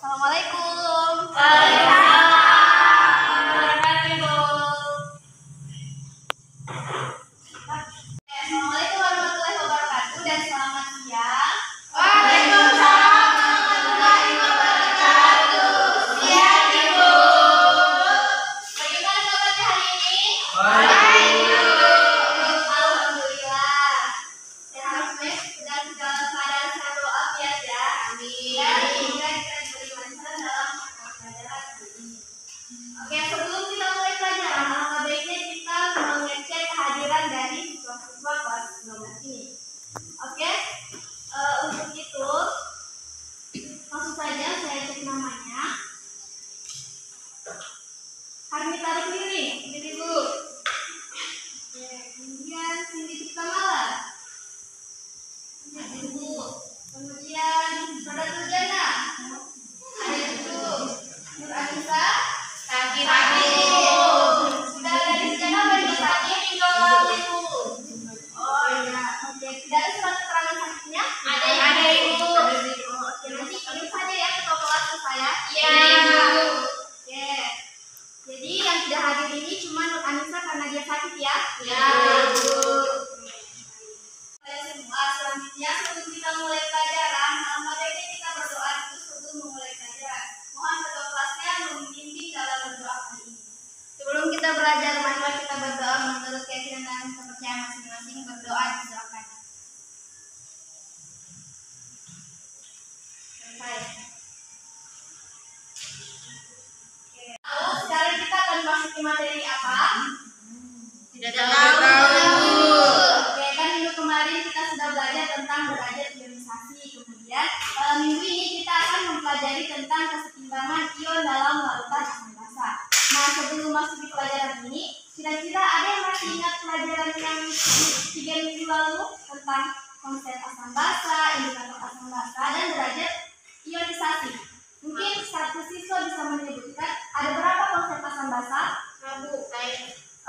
Assalamualaikum. Assalamualaikum warahmatullahi wabarakatuh dan selamat siang. Waalaikumsalam warahmatullahi wabarakatuh. Siang Ibu. Bagaimana kabarnya hari ini? Baik. Alhamdulillah. Sehat dan segala keadaan sehat walafiat ya. Amin. Dan semoga kita diberi lancar dalam pelajaran hari ini. Oke, sebelum kita mulai pelajaran, alangkah baiknya kita mengecek kehadiran dari siswa-siswa kelas 12 ini. Oke, untuk itu langsung saja saya cek namanya. Harmita Rukmini, ini dulu. Oke, kemudian Cindy Cipta Mala. Ini dulu. Kemudian Sada Turjana. Ada dulu. Nur Anissa. Pagi-pagi. Sudah ada di sana bagi tadi minggu lalu Ibu. Oh iya, oke. Tidak ada surat keterangan sakitnya? Ada Ibu. Oke, nanti kirim saja ya ke kelas ke saya. Iya Ibu. Oke. Jadi yang tidak hadir ini cuma Nur Anissa karena dia sakit ya? Ya Ibu. Kalian semua, selanjutnya sebelum kita mulai pelajaran, alangkah baiknya kita berdoa dulu sebelum memulai pelajaran. Mohon ketua kelasnya membimbing dalam berdoa kali ini. Sebelum kita belajar, marilah kita berdoa menurut keyakinan dan kepercayaan masing-masing. Berdoa disilakan. Selesai. Oke. Lalu sekarang kita akan masuk ke materi apa? Tidak tahu Ibu. Oke, kan minggu kemarin kita sudah belajar tentang derajat ionisasi. Kemudian minggu ini kita akan mempelajari tentang kesetimbangan ion dalam larutan asam basa. Nah, sebelum masuk di pelajaran ini, kira-kira ada yang masih ingat pelajaran yang 3 minggu lalu tentang konsep asam basa, indikator asam basa, dan derajat ionisasi? Mungkin satu siswa bisa menyebutkan ada berapa konsep asam basa?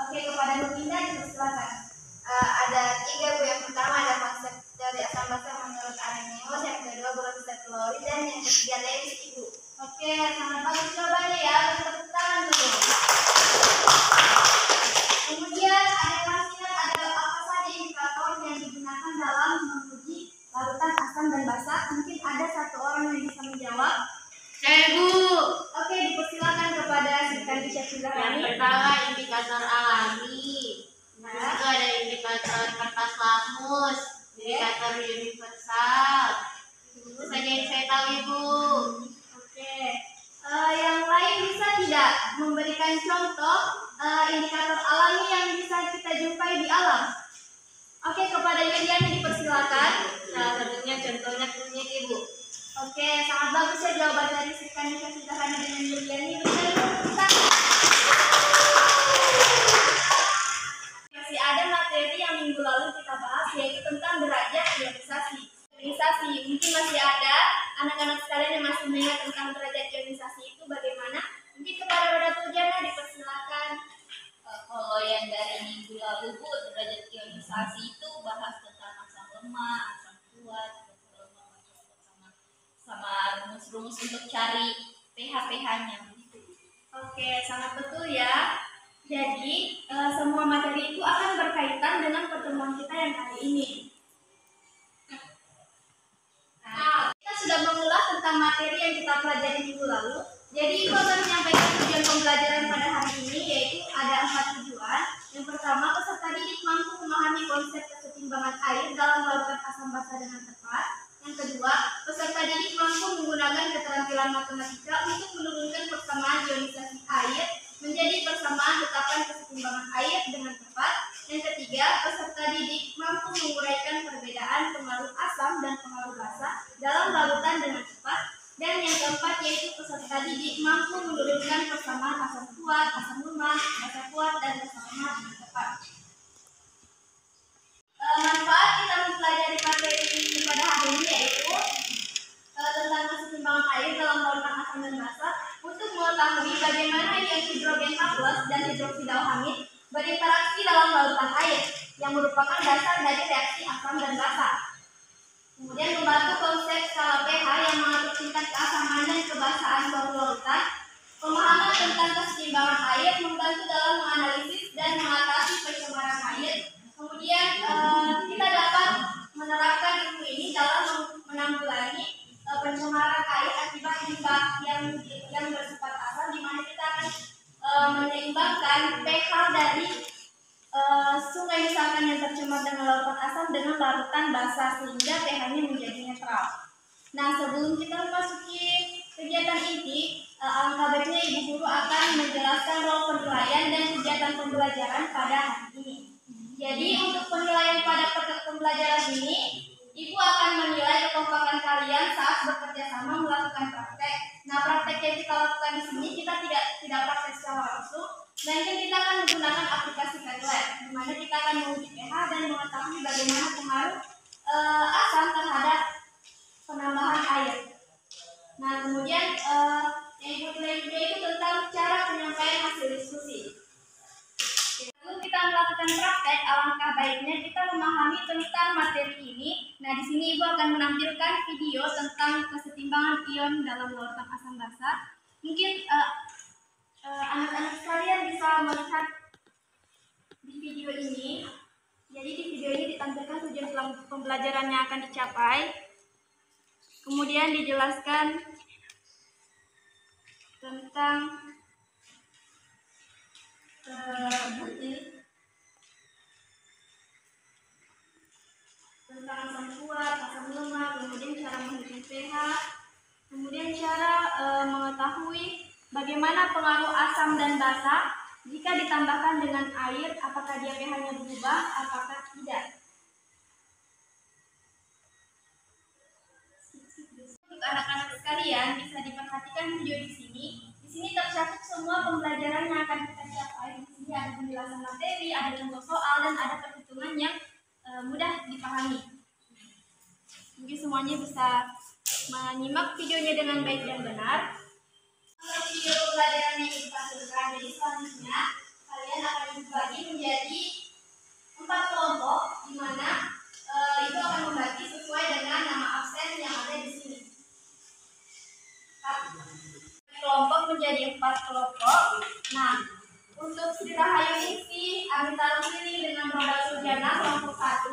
Oke, kepada Nur Indah dipersilakan. Ada 3 Bu. Yang pertama ada konsep dari asam basa menurut Arrhenius, yang kedua berkonsep klorid, dan yang ketiga Lewis Ibu. Oke, sangat bagus jawabannya ya. Beri tepuk tangan dulu. Kemudian ada yang masih ingat ada apa saja indikator yang digunakan dalam menguji larutan asam dan basa? Mungkin ada satu orang yang bisa menjawab. Saya Bu. Oke, dipersilakan kepada Sri Kandi Syafira Yang Rani. pertama indikator alami. Nah, itu ada indikator kertas lakmus, indikator universal. Itu saja yang saya tahu Ibu. Oke, yang lain bisa tidak memberikan contoh indikator alami yang bisa kita jumpai di alam? Oke, kepada Yuliani dipersilakan. Salah satunya contohnya kunyit Ibu. Oke, sangat bagus ya jawaban dari Sri Kandi Syafira Rani dengan Yuliani. Masih ada materi yang minggu lalu kita bahas, yaitu tentang derajat ionisasi. Mungkin masih ada anak-anak sekalian yang masih mengingat tentang derajat ionisasi itu bagaimana? Mungkin kepada Roda Turjana dipersilakan. Kalau yang dari minggu lalu Bu, derajat ionisasi itu bahas tentang asam lemah, asam kuat, sama rumus-rumus untuk cari pH-nya. Oke, sangat betul ya. Jadi, semua materi itu akan berkaitan dengan pertemuan kita yang kali ini. Nah, kita sudah mengulas tentang materi yang kita pelajari minggu lalu. Jadi, Ibu akan menyampaikan tujuan pembelajaran pada hari ini, yaitu ada 4 tujuan. Yang pertama, peserta didik mampu memahami konsep kesetimbangan air dalam larutan asam basa dengan tepat. Yang kedua, peserta didik mampu menggunakan keterampilan matematika untuk menurunkan persamaan ionisasi air menjadi persamaan tetapan kesetimbangan air dengan tepat. Yang ketiga, peserta didik mampu menguraikan perbedaan pengaruh asam dan pengaruh basa dalam larutan dengan cepat. Dan yang keempat yaitu peserta didik mampu menurunkan persamaan asam kuat, asam lemah, basa kuat, dan asam lemah dengan tepat. Manfaat kita mempelajari materi pada hari ini yaitu tentang kesetimbangan air dalam larutan asam dan basa untuk mengetahui bagaimana ion hidrogen H+ dan hidroksilalhamid berinteraksi dalam larutan air yang merupakan dasar dari reaksi asam dan basa. Kemudian membantu konsep skala pH yang mengatur tingkat keasaman dan kebahasaan suatu lautan. Pemahaman tentang keseimbangan air membantu dalam menganalisis dan mengatasi pencemaran air. Kemudian kita dapat menerapkan ilmu ini dalam menanggulangi pencemaran air akibat limbah yang bersifat asam, di mana kita akan menyeimbangkan pH dari sungai misalkan yang tercemar dengan larutan asam dengan larutan basa sehingga pH-nya menjadi netral. Nah, sebelum kita memasuki kegiatan inti, alangkah baiknya Ibu Guru akan menjelaskan role penilaian dan kegiatan pembelajaran pada hari ini. Jadi untuk penilaian pada pembelajaran ini, Ibu akan menilai kekompakan kalian saat bekerja sama melakukan praktek. Nah, praktek yang kita lakukan di sini kita tidak praktek secara langsung, melainkan kita akan menggunakan aplikasi Padlet, di mana kita akan menguji pH dan mengetahui bagaimana pengaruh asam terhadap penambahan air. Nah, kemudian yang Ibu nilai itu tentang cara penyampaian hasil diskusi. Sebelum kita melakukan praktek, alangkah baiknya kita memahami tentang materi ini. Nah, di sini Ibu akan menampilkan video tentang kesetimbangan ion dalam larutan asam basa. Mungkin anak-anak sekalian bisa melihat di video ini. Jadi di video ini ditampilkan tujuan pembelajaran yang akan dicapai. Kemudian dijelaskan tentang asam kuat, asam lemah, kemudian cara menghitung pH, kemudian cara mengetahui bagaimana pengaruh asam dan basa jika ditambahkan dengan air, apakah dia pH-nya berubah, apakah tidak. Untuk anak-anak sekalian bisa diperhatikan video di sini. Di sini tercakup semua pembelajaran yang akan kita capai. Di sini ada penjelasan materi, ada contoh soal, dan ada perhitungan yang mudah dipahami. Mungkin semuanya bisa menyimak videonya dengan baik dan benar. Untuk video pembelajaran yang ditampilkan, jadi selanjutnya kalian akan dibagi menjadi 4 kelompok, di mana itu akan membagi sesuai dengan nama absen yang ada di sini. Kelompok menjadi 4 kelompok. Nah, untuk Sri Rahayu Ningsih, Amita Rusli dengan Roda Suryana kelompok 1,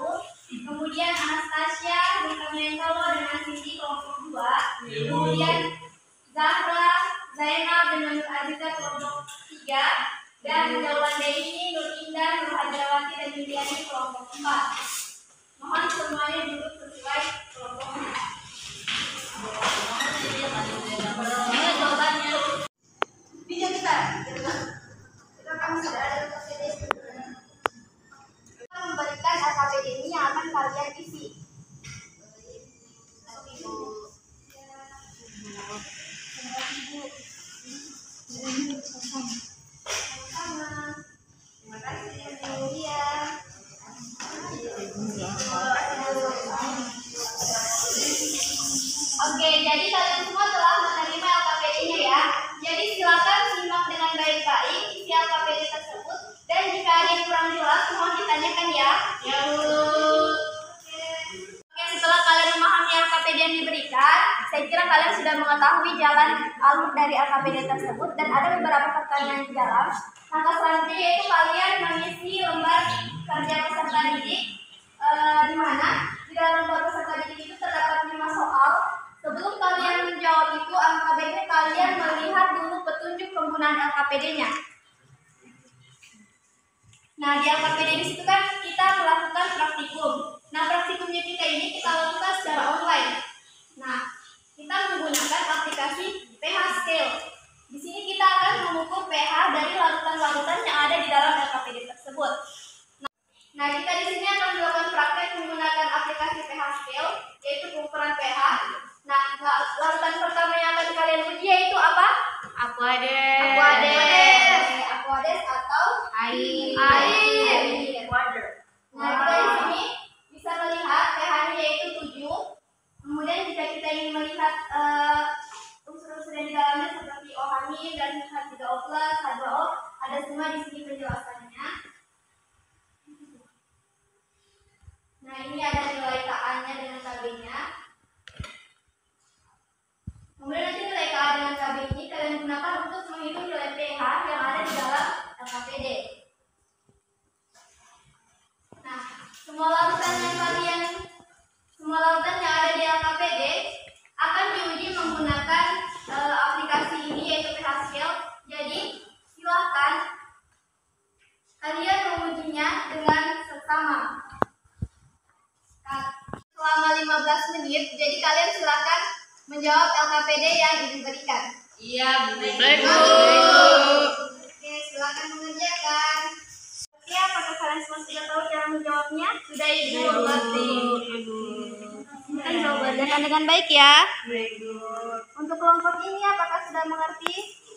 kemudian Anastasia dengan Mengkalo dengan Siti kelompok 2, kemudian Zahra Zainal dengan Nur Aziza kelompok 3, dan Daulan Deini, Nur Indah, Nur Hajrawati, dan Yuliani kelompok 4. Mohon semuanya duduk sesuai kelompoknya. Video kita akan sudah ada LKPD. Kita memberikan LKPD ini yang akan kalian isi. Terima kasih Yang Mulia. Oke, jadi kalian semua telah menerima LKPD-nya ya. Jadi silakan simak dengan baik-baik isi LKPD tersebut, dan jika ada yang kurang jelas mohon ditanyakan ya. Ya Bu. Oke, setelah kalian memahami LKPD yang diberikan, saya kira kalian sudah mengetahui jalan alur dari LKPD tersebut, dan ada beberapa pertanyaan di dalam. Langkah selanjutnya yaitu kalian mengisi lembar kerja peserta didik, di mana di dalam lembar peserta didik itu terdapat 5 soal. Sebelum kalian menjawab itu, alangkah baiknya kalian melihat dulu petunjuk penggunaan LKPD-nya. Nah, di LKPD di situ kan kita melakukan praktikum. Nah, praktikumnya kita ini kita lakukan secara online. Nah, kita menggunakan aplikasi pH Scale. Di sini kita akan mengukur pH dari larutan-larutan yang ada di dalam LKPD tersebut. Nah, kita di sini akan melakukan praktek menggunakan aplikasi pH Scale, yaitu pengukuran pH. Nah, larutan pertama yang akan kalian uji yaitu apa? Aquades atau air. Water. Nah, kita di sini bisa melihat pH-nya yaitu 7. Kemudian jika kita ingin melihat unsur-unsur yang di dalamnya seperti OH- dan H3O+, H2O, ada semua di sini penjelasannya. Nah, ini ada nilai Ka-nya dengan KB-nya. Kemudian nanti nilai Ka dengan LKPD. Nah, semua lautan yang ada di LKPD akan diuji menggunakan aplikasi ini, yaitu PHScale. Jadi silahkan kalian mengujinya dengan seksama selama 15 menit. Jadi kalian silakan menjawab LKPD yang ibu berikan. Iya, Baik, Bu. Oke, silakan mengerjakan. Oke, apakah kalian semua sudah tahu cara menjawabnya? Sudah, Ibu. Kan coba bacakan dengan baik ya. Untuk kelompok ini apakah sudah mengerti?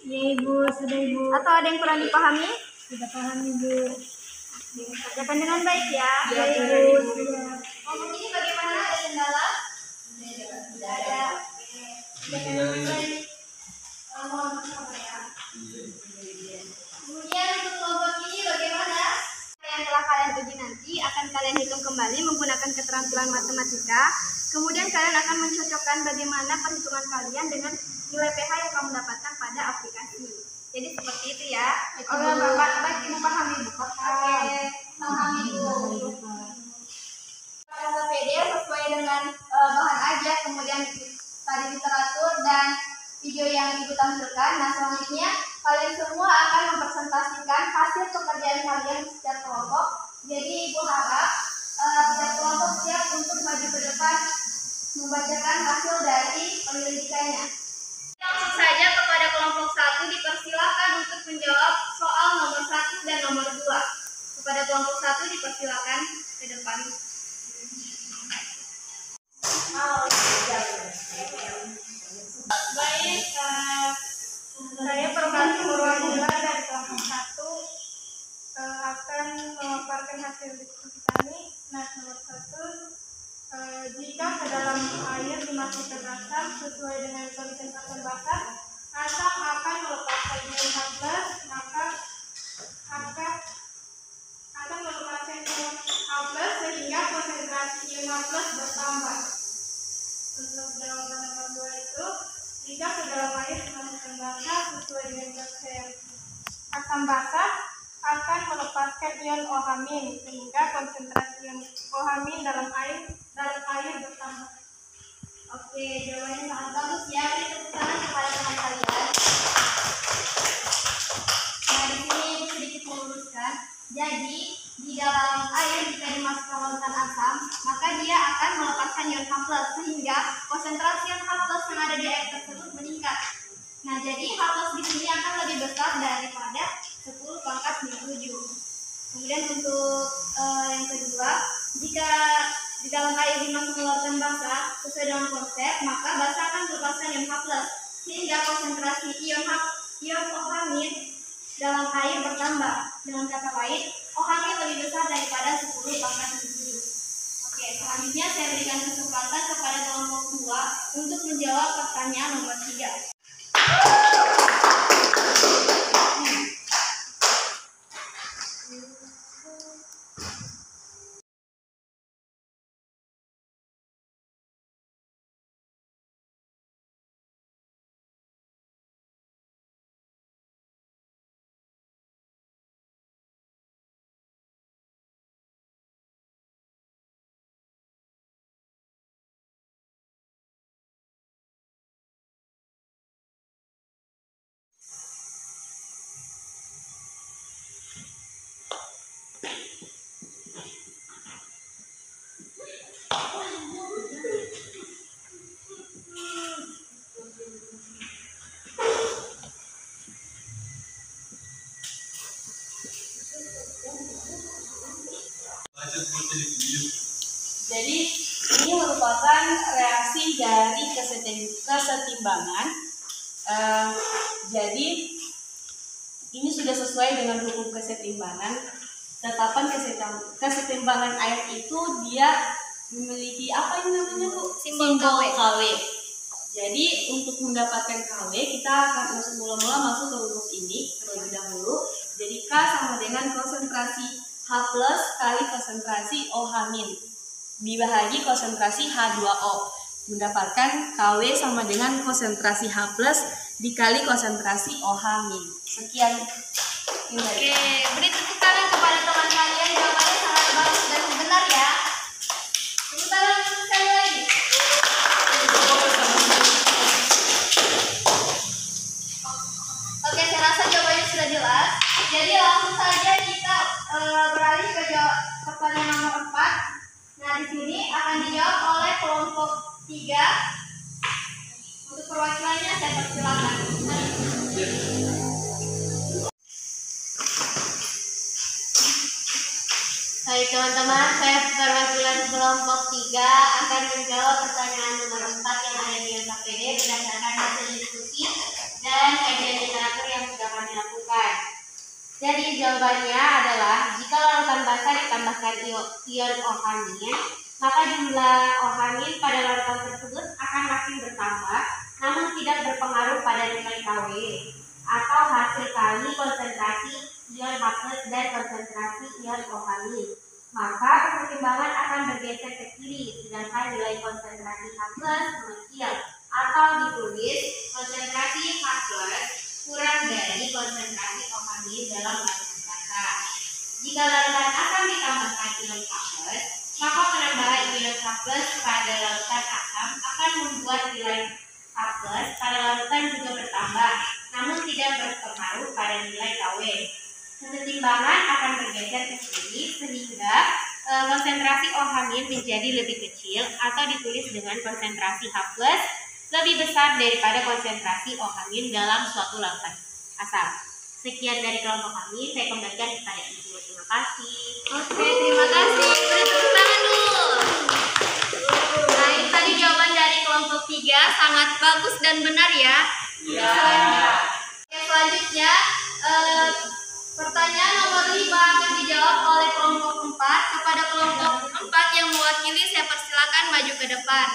Ya Ibu, sudah Ibu. Atau ada yang kurang dipahami? Sudah paham Ibu. Kerjakan dengan baik ya. Ya Ibu, sudah. Kelompok ini bagaimana? Ada kendala? Tidak ada. Oke. Kerjakan dengan baik. Mohon bersabar ya. Kemudian untuk kelompok ini bagaimana? Yang telah kalian uji nanti akan kalian hitung kembali menggunakan keterampilan matematika. Kemudian kalian akan mencocokkan bagaimana perhitungan kalian dengan nilai PH yang kamu dapatkan pada aplikasi. Jadi seperti itu ya. Oke, baik Ibu paham Ibu. Oke, paham Ibu. LKPD sesuai dengan bahan ajar, kemudian tadi literatur dan video yang Ibu tampilkan. Nah, selanjutnya kalian semua akan mempresentasikan hasil pekerjaan kalian secara kelompok. Jadi Ibu harap setiap kelompok siap untuk maju ke depan membacakan hasil dari penyelidikannya. Langsung saja kepada kelompok 1 dipersilakan untuk menjawab soal nomor 1 dan nomor 2. Kepada kelompok 1 dipersilakan ke depan. Baik, saya Permati Purwamila dari kelompok 1 akan memaparkan hasil diskusi kami. Nah, nomor 1, jika ke dalam air dimasukkan asam sesuai dengan konsentrasi basah, asam akan melepaskan ion H+, maka akan melepaskan ion H+ sehingga konsentrasi ion H+ bertambah. Untuk jawaban nomor 2 itu, jika ke dalam air dimasukkan basah sesuai dengan konsentrasi asam basah akan melepaskan ion OH- sehingga konsentrasi ion OH- dalam air bertambah. Oke, jawabannya sangat bagus ya. Beri tepuk tangan kepada teman kalian. Nah, di sini Ibu sedikit meluruskan. Jadi, di dalam air jika dimasukkan lautan asam, maka dia akan melepaskan ion H+, sehingga konsentrasi ion H+ yang ada di air tersebut meningkat. Nah, jadi H+ di sini akan lebih besar daripada 10⁻⁷. Kemudian untuk yang kedua, jika di dalam air dimasukkan lautan basah sesuai dengan konsep, maka basah akan melepaskan ion H+, sehingga konsentrasi ion OH- dalam air bertambah. Dengan kata lain, OH- lebih besar daripada 10⁻⁷. Oke, selanjutnya saya berikan kesempatan kepada kelompok 2 untuk menjawab pertanyaan nomor 3. Jadi ini merupakan reaksi dari kesetimbangan. Jadi ini sudah sesuai dengan hukum kesetimbangan. Tetapan kesetimbangan air itu dia memiliki apa yang namanya Bu? Simbol KW. Jadi untuk mendapatkan KW kita akan mula-mula masuk ke rumus ini terlebih dahulu. Jadi K sama dengan konsentrasi H+ kali konsentrasi OH- dibagi konsentrasi H2O, mendapatkan KW sama dengan konsentrasi H+ dikali konsentrasi OH-. Sekian. Oke, beri tepuk tangan kepada teman kalian, jawabannya sangat bagus dan benar ya. Tepuk tangan sekali lagi. Oke, saya rasa jawabannya sudah jelas. Jadi langsung saja kita beralih ke pertanyaan nomor 4. Nah, di sini akan dijawab oleh kelompok 3. Untuk perwakilannya saya persilakan. Baik teman-teman, saya perwakilan kelompok 3 akan menjawab pertanyaan nomor 4 yang ada di LKPD berdasarkan hasil diskusi dan kajian literatur yang sudah kami lakukan. Jadi jawabannya adalah jika larutan basa ditambahkan ion ohamin, maka jumlah ohamin pada larutan tersebut akan makin bertambah, namun tidak berpengaruh pada nilai KW atau hasil kali konsentrasi ion H+ dan konsentrasi ion ohamin. Maka pertimbangan akan bergeser ke kiri, sedangkan nilai konsentrasi H+ mengecil atau ditulis konsentrasi H+ kurang dari konsentrasi ohamin dalam larutan basa. Jika larutan asam ditambahkan ion H+, maka penambahan ion H+ pada larutan asam akan membuat nilai H+ pada larutan juga bertambah, namun tidak berpengaruh pada nilai KW. Kesetimbangan akan bergeser ke kiri sehingga konsentrasi ohamin menjadi lebih kecil atau ditulis dengan konsentrasi H+ lebih besar daripada konsentrasi ohamin dalam suatu larutan asam. Sekian dari kelompok kami, saya kembalikan kepada Ibu. Terima kasih. Oke, terima kasih. Beri tepuk tangan dulu. Nah, ini tadi jawaban dari kelompok 3 sangat bagus dan benar ya. Selanjutnya pertanyaan nomor 5 akan dijawab oleh kelompok 4. Kepada kelompok 4 yang mewakili, saya persilakan maju ke depan.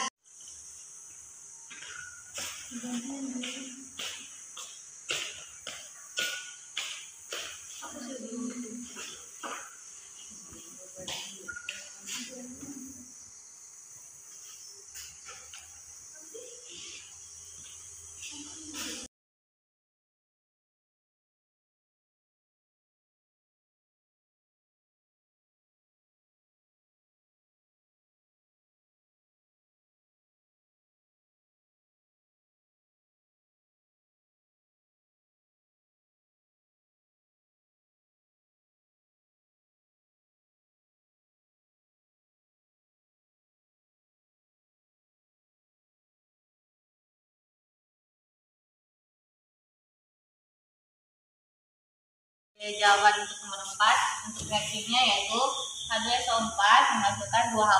Jawaban untuk nomor 4 untuk reaksinya yaitu H2SO4 menghasilkan 2H+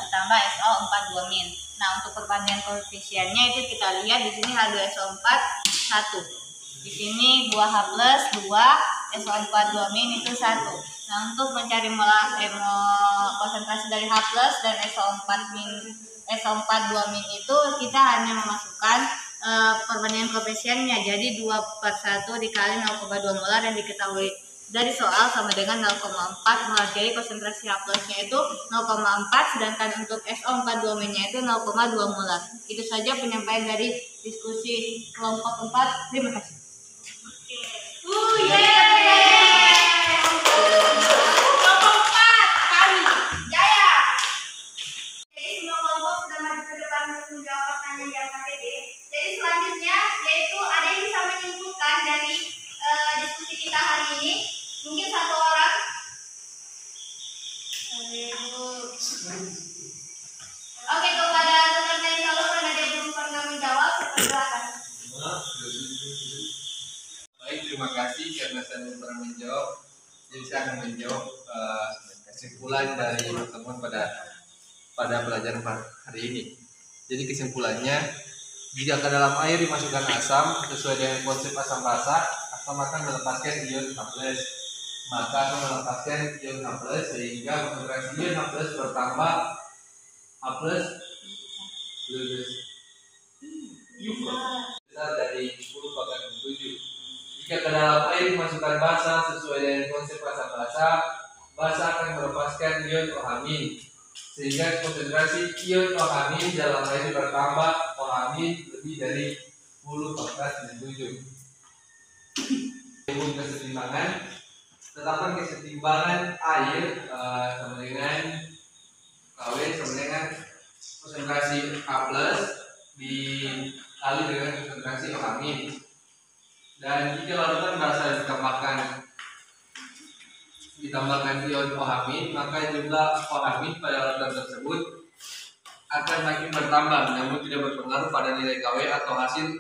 ditambah SO4 2-. Nah, untuk perbandingan koefisiennya itu kita lihat di sini H2SO4 1. Di sini 2H+ 2, SO4 2- itu 1. Nah, untuk mencari konsentrasi dari H+ dan SO4 2- itu kita hanya memasukkan perbandingan koefisiennya, jadi 2/1 dikali 0,2 molar yang diketahui dari soal sama dengan 0,4 molar. Jadi konsentrasi H+-nya itu 0,4, sedangkan untuk SO4 2-nya itu 0,2 molar. Itu saja penyampaian dari diskusi kelompok 4. Terima kasih. Kelompok 4 kami jaya. Jadi semua kelompok sudah maju ke depan untuk menjawab pertanyaan yang KTD. Jadi selanjutnya yaitu ada yang bisa menyimpulkan dari diskusi kita hari ini. Mungkin satu orang. Oke, kepada teman lain kalau karena dia belum pernah menjawab, silakan. Baik, terima kasih karena saya belum pernah menjawab. Jadi saya akan menjawab kesimpulan dari pertemuan pada pelajaran hari ini. Jadi kesimpulannya, jika ke dalam air dimasukkan asam sesuai dengan konsep asam basa, asam akan melepaskan ion H+, maka akan melepaskan ion H+, sehingga konsentrasi ion H+ bertambah, H+ besar dari 10/7. Jika ke dalam air dimasukkan basa sesuai dengan konsep asam basa, basa akan melepaskan ion ohamin, sehingga konsentrasi ion ohamin dalam air bertambah, ohamin lebih dari 10/7. Untuk kesetimbangan, Tetapkan kesetimbangan air sama dengan KW sama dengan konsentrasi H plus dikali dengan konsentrasi OH min. Dan jika larutan basa ditambahkan ion OH min, maka jumlah OH min pada larutan tersebut akan makin bertambah, namun tidak berpengaruh pada nilai KW atau hasil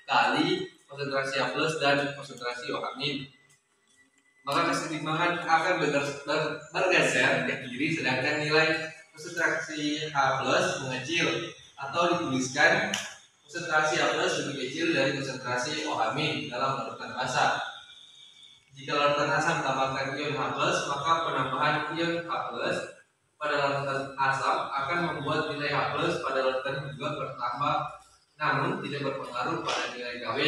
kali konsentrasi H plus dan konsentrasi OH min. Maka kesetimbangan akan bergeser ke kiri, sedangkan nilai konsentrasi H plus mengecil, atau dituliskan konsentrasi H plus lebih kecil dari konsentrasi OH min dalam larutan basa. Jika larutan asam tambahkan ion H plus, maka penambahan ion H plus pada larutan asam akan membuat nilai H plus pada larutan juga bertambah, namun tidak berpengaruh pada nilai KW.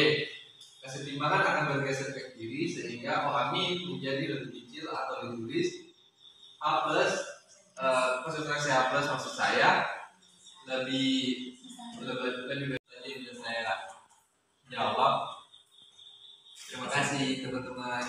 Kesetimbangan akan bergeser ke kiri sehingga OH min menjadi lebih kecil, atau ditulis H plus konsentrasi H plus maksud saya lebih tadi saya jawab. Terima kasih teman-teman.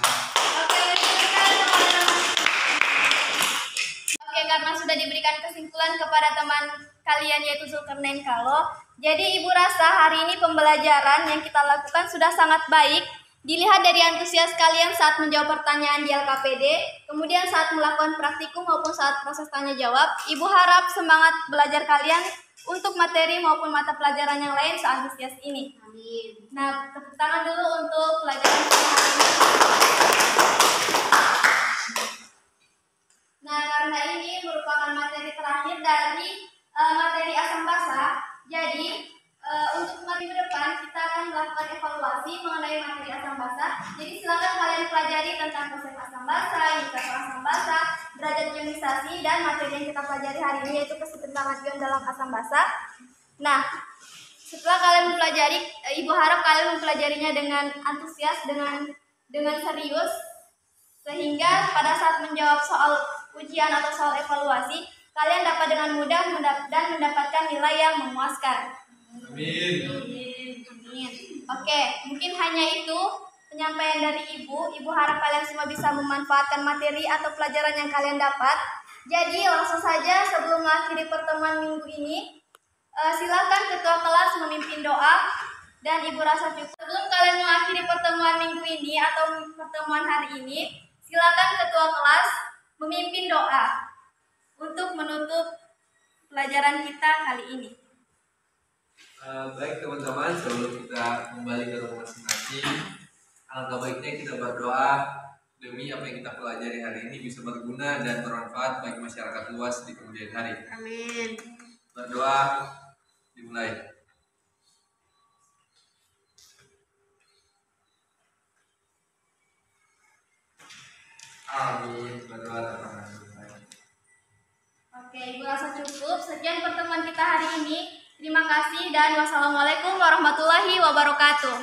Oke, karena sudah diberikan kesimpulan kepada teman kalian yaitu Zulkarnain Kalo, jadi Ibu rasa hari ini pembelajaran yang kita lakukan sudah sangat baik. Dilihat dari antusias kalian saat menjawab pertanyaan di LKPD, kemudian saat melakukan praktikum maupun saat proses tanya jawab. Ibu harap semangat belajar kalian untuk materi maupun mata pelajaran yang lain seantusias ini. Amin. Nah, tepuk tangan dulu untuk pelajaran hari ini. Nah, karena ini merupakan materi terakhir dari materi asam basa, jadi untuk materi ke depan kita akan melakukan evaluasi mengenai materi asam basa. Jadi silakan kalian pelajari tentang konsep asam basa, indikator asam basa, derajat ionisasi, dan materi yang kita pelajari hari ini yaitu kesetimbangan ion dalam asam basa. Nah, setelah kalian mempelajari, Ibu harap kalian mempelajarinya dengan antusias, dengan serius, sehingga pada saat menjawab soal ujian atau soal evaluasi, kalian dapat dengan mudah dan mendapatkan nilai yang memuaskan. Amin. Amin. Oke, mungkin hanya itu penyampaian dari Ibu. Ibu harap kalian semua bisa memanfaatkan materi atau pelajaran yang kalian dapat. Jadi langsung saja sebelum mengakhiri pertemuan minggu ini, silakan ketua kelas memimpin doa dan Ibu rasa cukup. Sebelum kalian mengakhiri pertemuan minggu ini atau pertemuan hari ini, silakan ketua kelas memimpin doa untuk menutup pelajaran kita kali ini. Baik teman-teman, sebelum kita kembali ke rumah masing-masing, alangkah baiknya kita berdoa demi apa yang kita pelajari hari ini bisa berguna dan bermanfaat bagi masyarakat luas di kemudian hari. Amin. Berdoa dimulai. Amin. Berdoa teman-teman. Oke, Ibu rasa cukup. Sekian pertemuan kita hari ini. Terima kasih dan wassalamualaikum warahmatullahi wabarakatuh.